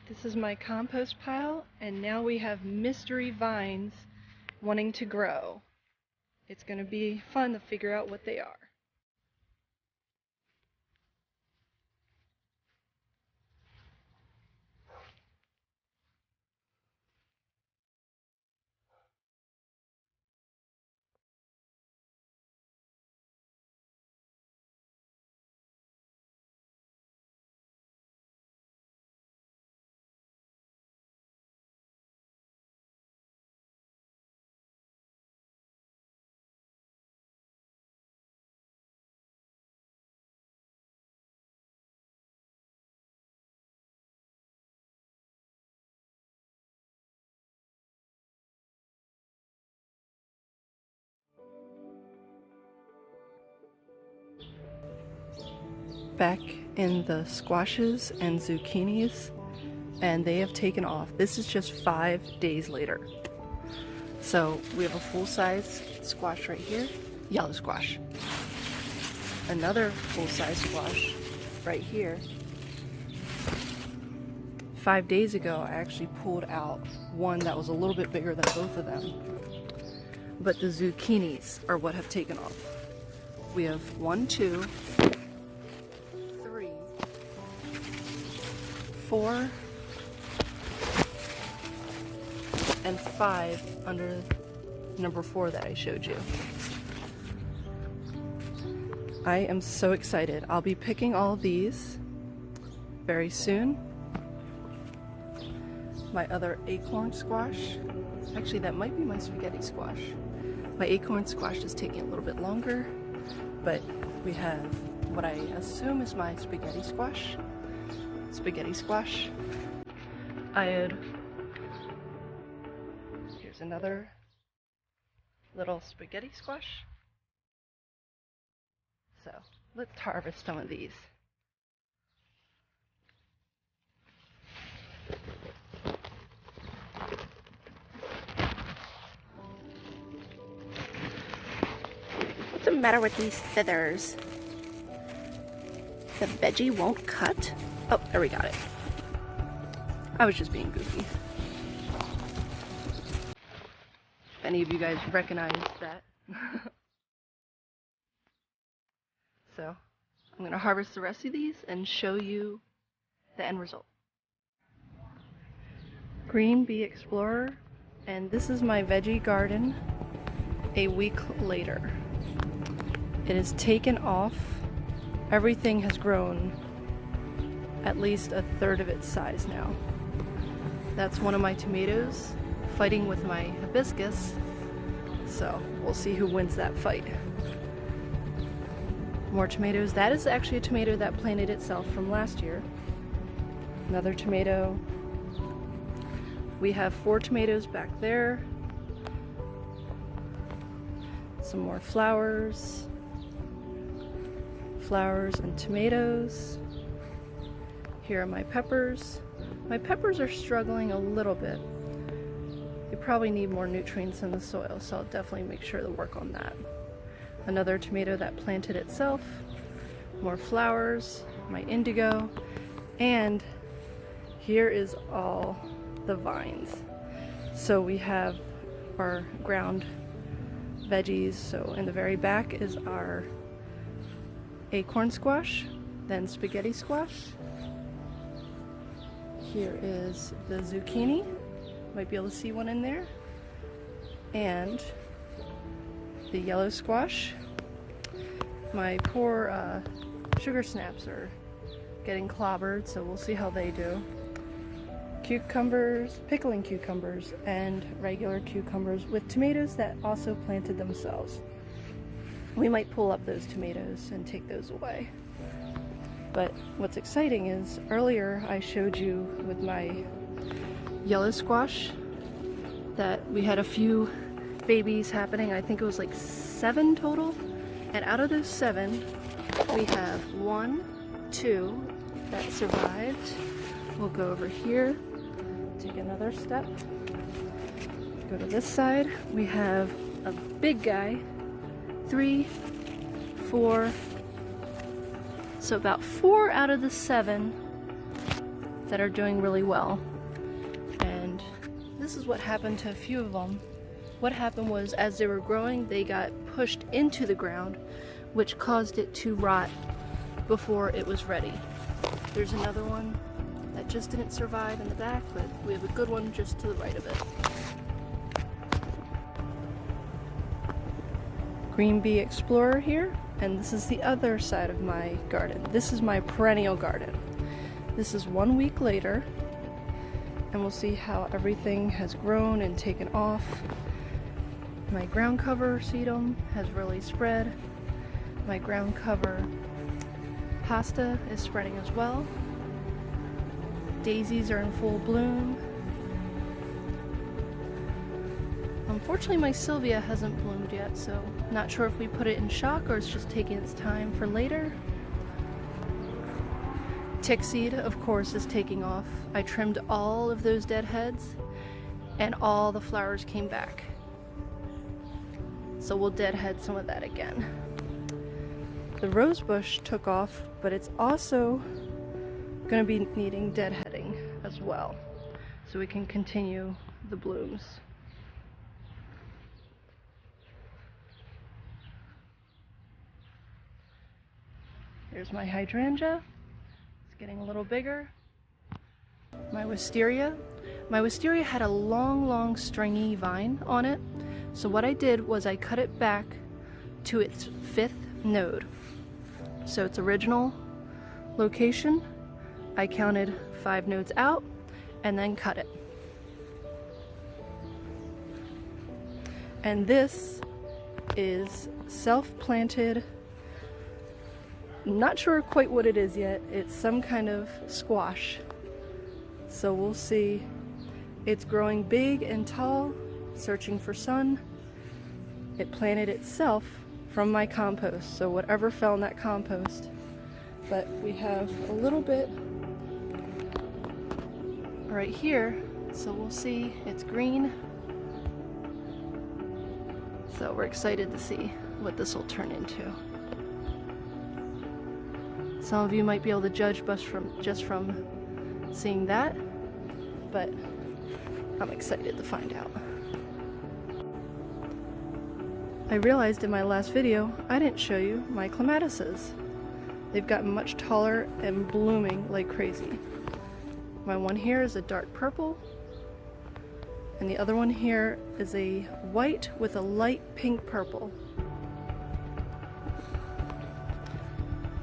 This is my compost pile, and now we have mystery vines wanting to grow. It's going to be fun to figure out what they are. Back in the squashes and zucchinis, and they have taken off. This is just 5 days later. So we have a full-size squash right here, yellow squash. Another full-size squash right here. 5 days ago, I actually pulled out one that was a little bit bigger than both of them. But the zucchinis are what have taken off. We have 1, 2, 3, 4, and 5 under number 4 that I showed you. I am so excited. I'll be picking all of these very soon. My other acorn squash, actually that might be my spaghetti squash. My acorn squash is taking a little bit longer, but we have what I assume is my spaghetti squash. Here's another little spaghetti squash. So let's harvest some of these. What's the matter with these feathers? The veggie won't cut? Oh, there, we got it. I was just being goofy. If any of you guys recognize that. So, I'm going to harvest the rest of these and show you the end result. GreenBee Explorer, and this is my veggie garden a week later. It has taken off. Everything has grown at least a third of its size now. That's one of my tomatoes fighting with my hibiscus, so we'll see who wins that fight. More tomatoes. That is actually a tomato that planted itself from last year. Another tomato. We have 4 tomatoes back there. Some more flowers. Flowers and tomatoes. Here are my peppers. My peppers are struggling a little bit. They probably need more nutrients in the soil, so I'll definitely make sure to work on that. Another tomato that planted itself. More flowers, my indigo, and here is all the vines. So we have our ground veggies. So in the very back is our acorn squash, then spaghetti squash. Here is the zucchini. Might be able to see one in there. And the yellow squash. My poor sugar snaps are getting clobbered, so we'll see how they do. Cucumbers, pickling cucumbers, and regular cucumbers with tomatoes that also planted themselves. We might pull up those tomatoes and take those away. But what's exciting is earlier I showed you with my yellow squash that we had a few babies happening. I think it was like 7 total. And out of those 7, we have 1, 2 that survived. We'll go over here, take another step, go to this side. We have a big guy, 3, 4, so about 4 out of the 7 that are doing really well. And this is what happened to a few of them. What happened was, as they were growing, they got pushed into the ground, which caused it to rot before it was ready. There's another one that just didn't survive in the back, but we have a good one just to the right of it. GreenBee Explorer here, and this is the other side of my garden. This is my perennial garden. This is 1 week later, and we'll see how everything has grown and taken off. My ground cover sedum has really spread. My ground cover hosta is spreading as well. Daisies are in full bloom. Unfortunately, my Sylvia hasn't bloomed yet, so not sure if we put it in shock or it's just taking its time for later. Tick seed, of course, is taking off. I trimmed all of those dead heads and all the flowers came back. So we'll deadhead some of that again. The rose bush took off, but it's also going to be needing deadheading as well, so we can continue the blooms. Here's my hydrangea. It's getting a little bigger. My wisteria. My wisteria had a long stringy vine on it. So what I did was I cut it back to its 5th node. So its original location, I counted 5 nodes out and then cut it. And this is self-planted. I'm not sure quite what it is yet. It's some kind of squash. So we'll see. It's growing big and tall, searching for sun. It planted itself from my compost, so whatever fell in that compost. But we have a little bit right here, so we'll see. It's green. So we're excited to see what this will turn into. Some of you might be able to judge just from seeing that, but I'm excited to find out. I realized in my last video I didn't show you my clematises. They've gotten much taller and blooming like crazy. My one here is a dark purple, and the other one here is a white with a light pink purple.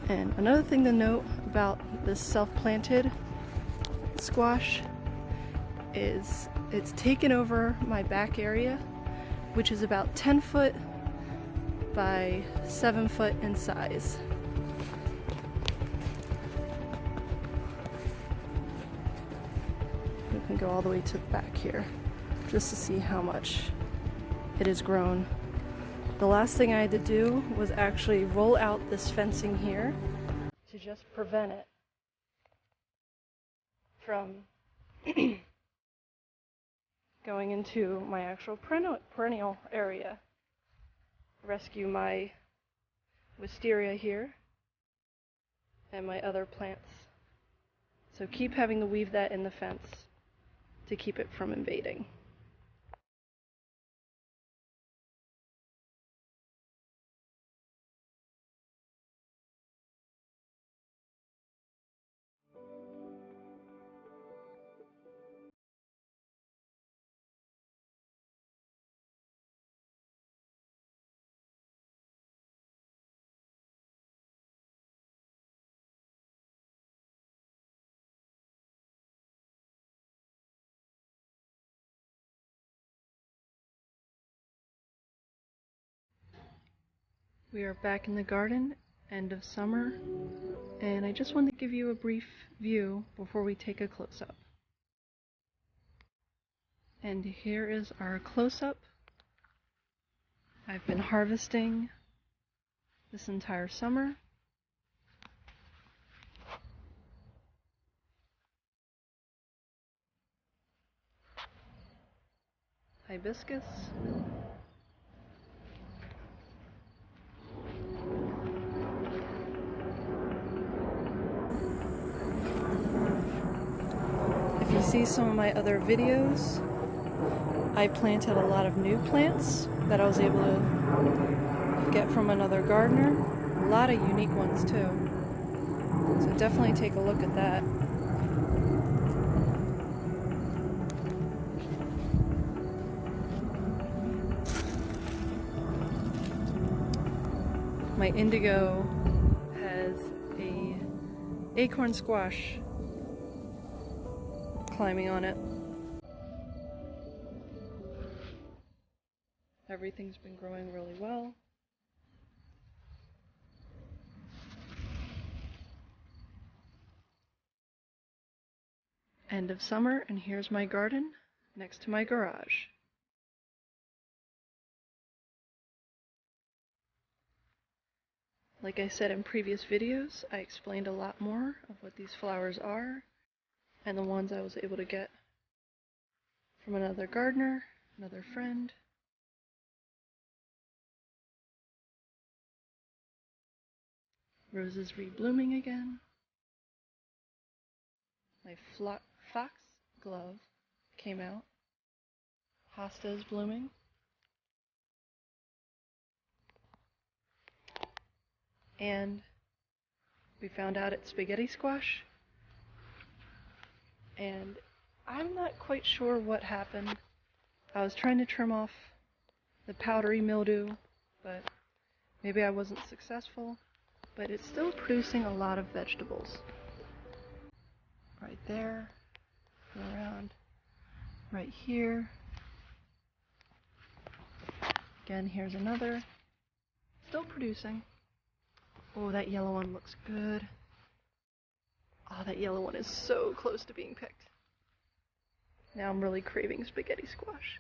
And another thing to note about this self-planted squash is it's taken over my back area, which is about 10 foot by 7 foot in size. We can go all the way to the back here just to see how much it has grown. The last thing I had to do was actually roll out this fencing here to just prevent it from going into my actual perennial area. Rescue my wisteria here and my other plants. So keep having to weave that in the fence to keep it from invading. We are back in the garden, end of summer, and I just wanted to give you a brief view before we take a close-up. And here is our close-up. I've been harvesting this entire summer. Hibiscus. If you see some of my other videos, I planted a lot of new plants that I was able to get from another gardener. A lot of unique ones too. So definitely take a look at that. My indigo has a acorn squash climbing on it. Everything's been growing really well. End of summer, and here's my garden next to my garage. Like I said in previous videos, I explained a lot more of what these flowers are and the ones I was able to get from another gardener, another friend. Roses reblooming again. My foxglove came out. Hosta is blooming. And we found out it's spaghetti squash. And I'm not quite sure what happened. I was trying to trim off the powdery mildew, but maybe I wasn't successful. But it's still producing a lot of vegetables. Right there, go around, right here. Again, here's another. Still producing. Oh, that yellow one looks good. Oh, that yellow one is so close to being picked. Now I'm really craving spaghetti squash.